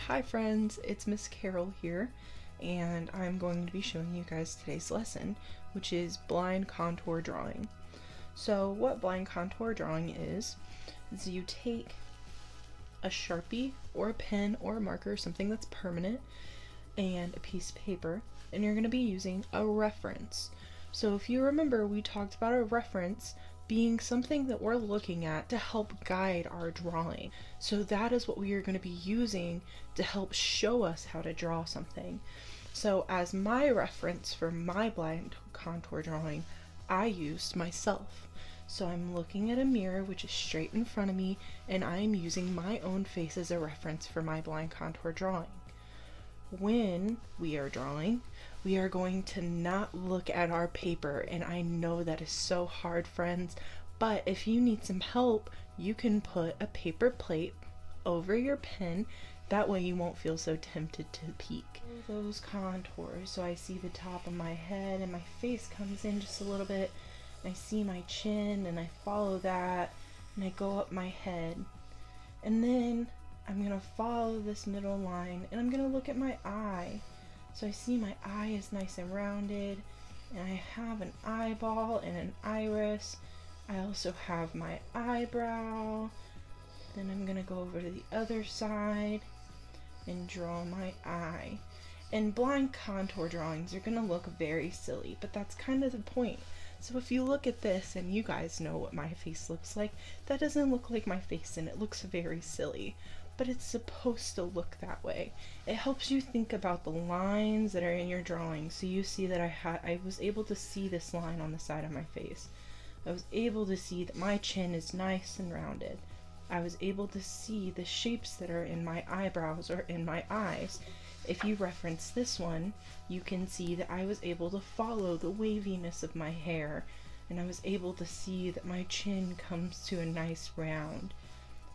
Hi friends, it's Miss Carol here, and I'm going to be showing you guys today's lesson, which is blind contour drawing. So what blind contour drawing is you take a Sharpie or a pen or a marker, something that's permanent, and a piece of paper, and you're going to be using a reference. So if you remember, we talked about a reference being something that we're looking at to help guide our drawing. So that is what we are going to be using to help show us how to draw something. So as my reference for my blind contour drawing, I used myself. So I'm looking at a mirror which is straight in front of me, and I'm using my own face as a reference for my blind contour drawing. When we are drawing, we are going to not look at our paper, and I know that is so hard, friends, but if you need some help, you can put a paper plate over your pen. That way you won't feel so tempted to peek. Those contours, so I see the top of my head and my face comes in just a little bit. I see my chin and I follow that, and I go up my head, and then I'm gonna follow this middle line, and I'm gonna look at my eye. So I see my eye is nice and rounded, and I have an eyeball and an iris. I also have my eyebrow. Then I'm gonna go over to the other side and draw my eye. And blind contour drawings are gonna look very silly, but that's kind of the point. So if you look at this, and you guys know what my face looks like, that doesn't look like my face, and it looks very silly. But it's supposed to look that way. It helps you think about the lines that are in your drawing. So you see that I was able to see this line on the side of my face. I was able to see that my chin is nice and rounded. I was able to see the shapes that are in my eyebrows or in my eyes. If you reference this one, you can see that I was able to follow the waviness of my hair, and I was able to see that my chin comes to a nice round.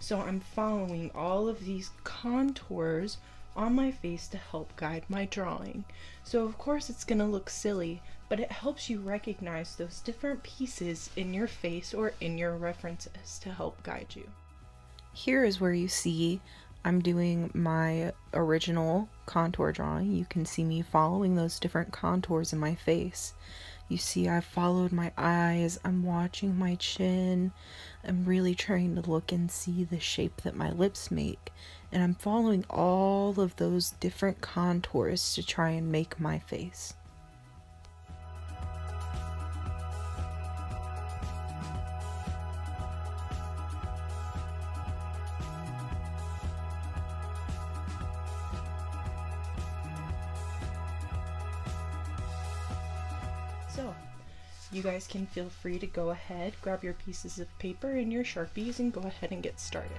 So I'm following all of these contours on my face to help guide my drawing. So of course it's going to look silly, but it helps you recognize those different pieces in your face or in your references to help guide you. Here is where you see I'm doing my original contour drawing. You can see me following those different contours in my face. You see I've followed my eyes, I'm watching my chin, I'm really trying to look and see the shape that my lips make, and I'm following all of those different contours to try and make my face. So, you guys can feel free to go ahead, grab your pieces of paper and your Sharpies, and go ahead and get started.